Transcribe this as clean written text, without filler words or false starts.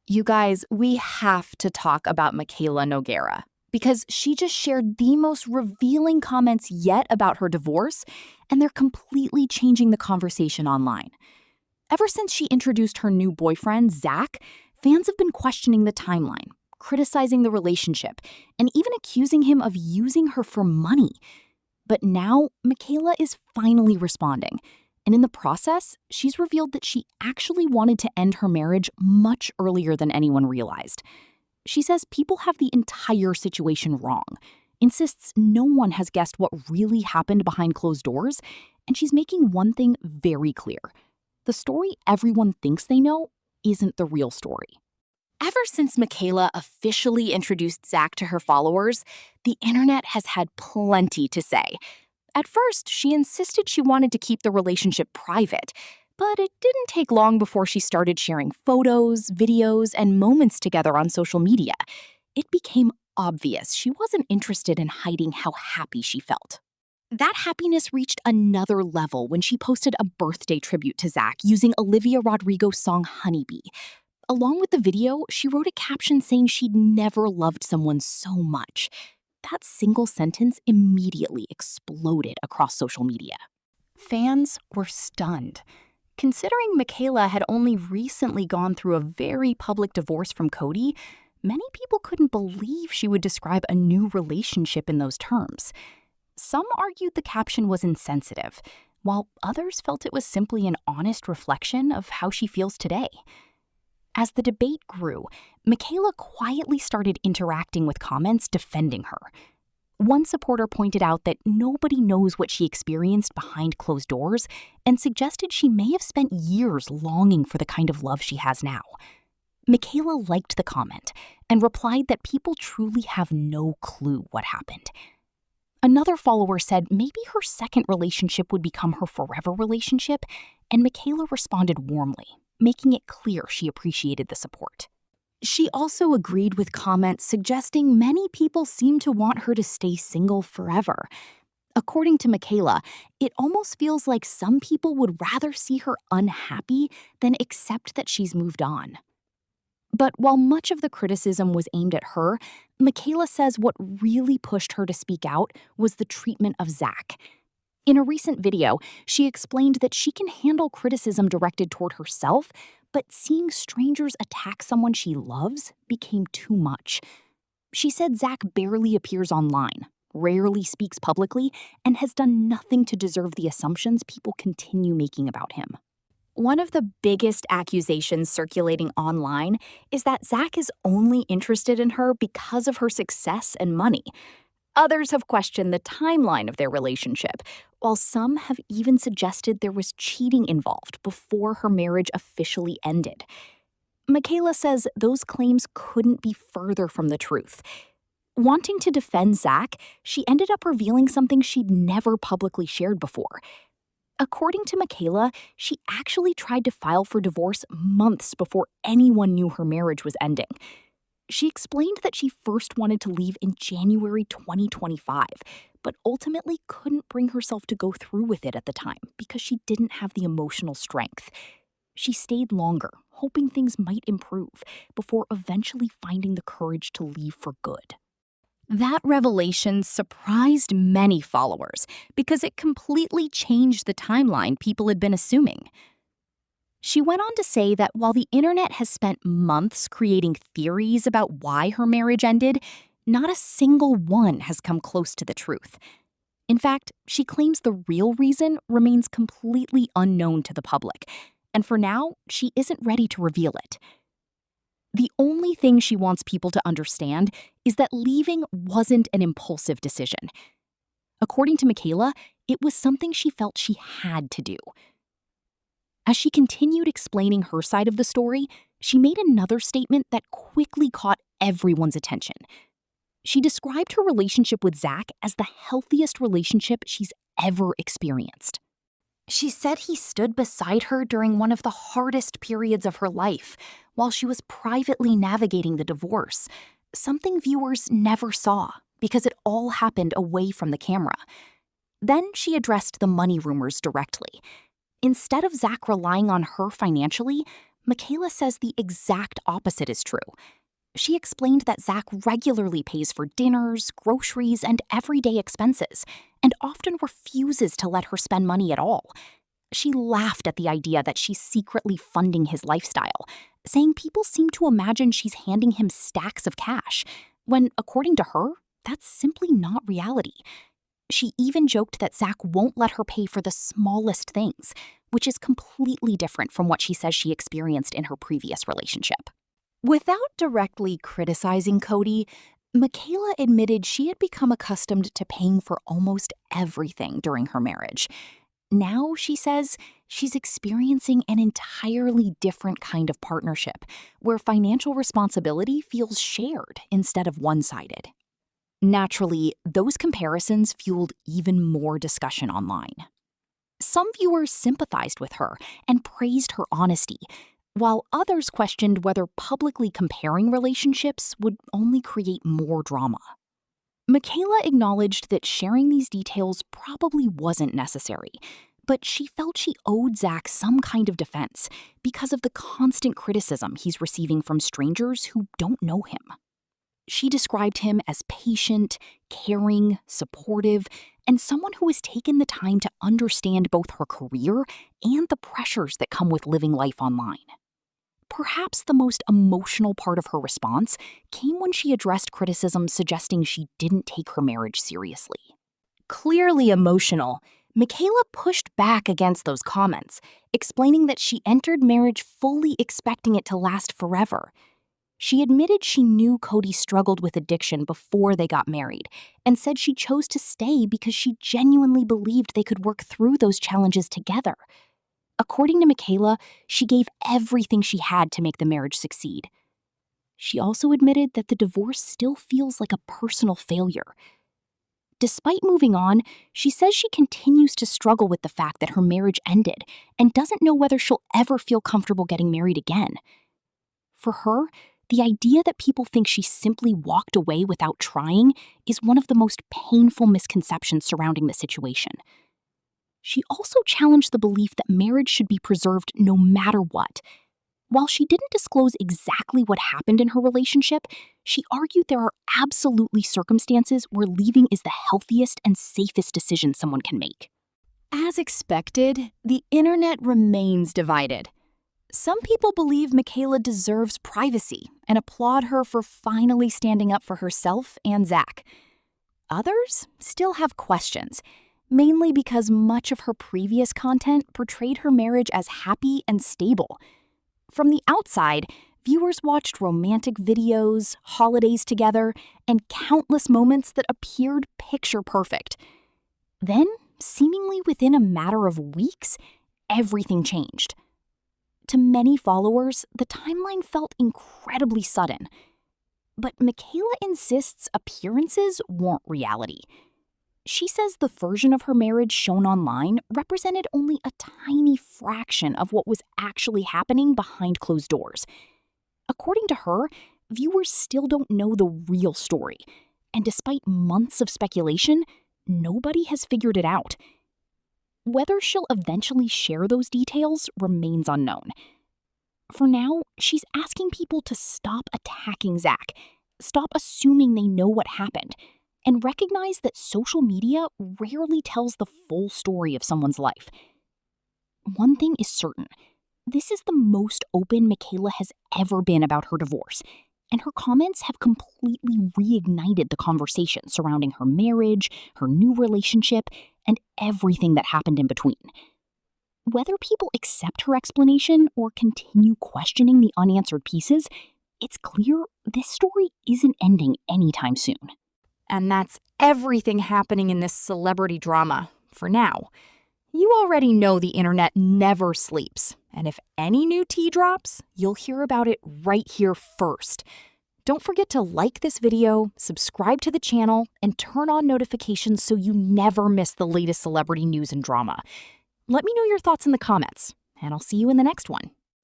You guys, we have to talk about Mikayla Nogueira because she just shared the most revealing comments yet about her divorce, and they're completely changing the conversation online. Ever since she introduced her new boyfriend, Zach, fans have been questioning the timeline, criticizing the relationship, and even accusing him of using her for money. But now, Michaela is finally responding. And in the process, she's revealed that she actually wanted to end her marriage much earlier than anyone realized. She says people have the entire situation wrong, insists no one has guessed what really happened behind closed doors, and she's making one thing very clear. The story everyone thinks they know isn't the real story. Ever since Michaela officially introduced Zach to her followers, the internet has had plenty to say. At first, she insisted she wanted to keep the relationship private, but it didn't take long before she started sharing photos, videos, and moments together on social media. It became obvious she wasn't interested in hiding how happy she felt. That happiness reached another level when she posted a birthday tribute to Zach using Olivia Rodrigo's song Honeybee. Along with the video, she wrote a caption saying she'd never loved someone so much. That single sentence immediately exploded across social media. Fans were stunned. Considering Michaela had only recently gone through a very public divorce from Cody, many people couldn't believe she would describe a new relationship in those terms. Some argued the caption was insensitive, while others felt it was simply an honest reflection of how she feels today. As the debate grew, Michaela quietly started interacting with comments defending her. One supporter pointed out that nobody knows what she experienced behind closed doors and suggested she may have spent years longing for the kind of love she has now. Michaela liked the comment and replied that people truly have no clue what happened. Another follower said maybe her second relationship would become her forever relationship, and Michaela responded warmly, making it clear she appreciated the support. She also agreed with comments suggesting many people seem to want her to stay single forever. According to Michaela, it almost feels like some people would rather see her unhappy than accept that she's moved on. But while much of the criticism was aimed at her, Michaela says what really pushed her to speak out was the treatment of Zach. In a recent video, she explained that she can handle criticism directed toward herself, but seeing strangers attack someone she loves became too much. She said Zach barely appears online, rarely speaks publicly, and has done nothing to deserve the assumptions people continue making about him. One of the biggest accusations circulating online is that Zach is only interested in her because of her success and money. Others have questioned the timeline of their relationship, while some have even suggested there was cheating involved before her marriage officially ended. Michaela says those claims couldn't be further from the truth. Wanting to defend Zach, she ended up revealing something she'd never publicly shared before. According to Michaela, she actually tried to file for divorce months before anyone knew her marriage was ending. She explained that she first wanted to leave in January 2025, but ultimately couldn't bring herself to go through with it at the time because she didn't have the emotional strength. She stayed longer, hoping things might improve, before eventually finding the courage to leave for good. That revelation surprised many followers because it completely changed the timeline people had been assuming. She went on to say that while the internet has spent months creating theories about why her marriage ended, not a single one has come close to the truth. In fact, she claims the real reason remains completely unknown to the public, and for now, she isn't ready to reveal it. The only thing she wants people to understand is that leaving wasn't an impulsive decision. According to Michaela, it was something she felt she had to do. As she continued explaining her side of the story, she made another statement that quickly caught everyone's attention. She described her relationship with Zach as the healthiest relationship she's ever experienced. She said he stood beside her during one of the hardest periods of her life, while she was privately navigating the divorce, something viewers never saw because it all happened away from the camera. Then she addressed the money rumors directly. Instead of Zach relying on her financially, Michaela says the exact opposite is true. She explained that Zach regularly pays for dinners, groceries, and everyday expenses, and often refuses to let her spend money at all. She laughed at the idea that she's secretly funding his lifestyle, saying people seem to imagine she's handing him stacks of cash, when, according to her, that's simply not reality. She even joked that Zach won't let her pay for the smallest things, which is completely different from what she says she experienced in her previous relationship. Without directly criticizing Cody, Michaela admitted she had become accustomed to paying for almost everything during her marriage. Now, she says, she's experiencing an entirely different kind of partnership, where financial responsibility feels shared instead of one-sided. Naturally, those comparisons fueled even more discussion online. Some viewers sympathized with her and praised her honesty, while others questioned whether publicly comparing relationships would only create more drama. Michaela acknowledged that sharing these details probably wasn't necessary, but she felt she owed Zach some kind of defense because of the constant criticism he's receiving from strangers who don't know him. She described him as patient, caring, supportive, and someone who has taken the time to understand both her career and the pressures that come with living life online. Perhaps the most emotional part of her response came when she addressed criticism suggesting she didn't take her marriage seriously. Clearly emotional, Michaela pushed back against those comments, explaining that she entered marriage fully expecting it to last forever. She admitted she knew Cody struggled with addiction before they got married, and said she chose to stay because she genuinely believed they could work through those challenges together. According to Michaela, she gave everything she had to make the marriage succeed. She also admitted that the divorce still feels like a personal failure. Despite moving on, she says she continues to struggle with the fact that her marriage ended and doesn't know whether she'll ever feel comfortable getting married again. For her, the idea that people think she simply walked away without trying is one of the most painful misconceptions surrounding the situation. She also challenged the belief that marriage should be preserved no matter what. While she didn't disclose exactly what happened in her relationship, she argued there are absolutely circumstances where leaving is the healthiest and safest decision someone can make. As expected, the internet remains divided. Some people believe Michaela deserves privacy and applaud her for finally standing up for herself and Zach. Others still have questions, mainly because much of her previous content portrayed her marriage as happy and stable. From the outside, viewers watched romantic videos, holidays together, and countless moments that appeared picture perfect. Then, seemingly within a matter of weeks, everything changed. To many followers, the timeline felt incredibly sudden. But Michaela insists appearances weren't reality. She says the version of her marriage shown online represented only a tiny fraction of what was actually happening behind closed doors. According to her, viewers still don't know the real story, and despite months of speculation, nobody has figured it out. Whether she'll eventually share those details remains unknown. For now, she's asking people to stop attacking Zach, stop assuming they know what happened, and recognize that social media rarely tells the full story of someone's life. One thing is certain. This is the most open Michaela has ever been about her divorce, and her comments have completely reignited the conversation surrounding her marriage, her new relationship, and everything that happened in between. Whether people accept her explanation or continue questioning the unanswered pieces, it's clear this story isn't ending anytime soon. And that's everything happening in this celebrity drama, for now. You already know the internet never sleeps, and if any new tea drops, you'll hear about it right here first. Don't forget to like this video, subscribe to the channel, and turn on notifications so you never miss the latest celebrity news and drama. Let me know your thoughts in the comments, and I'll see you in the next one.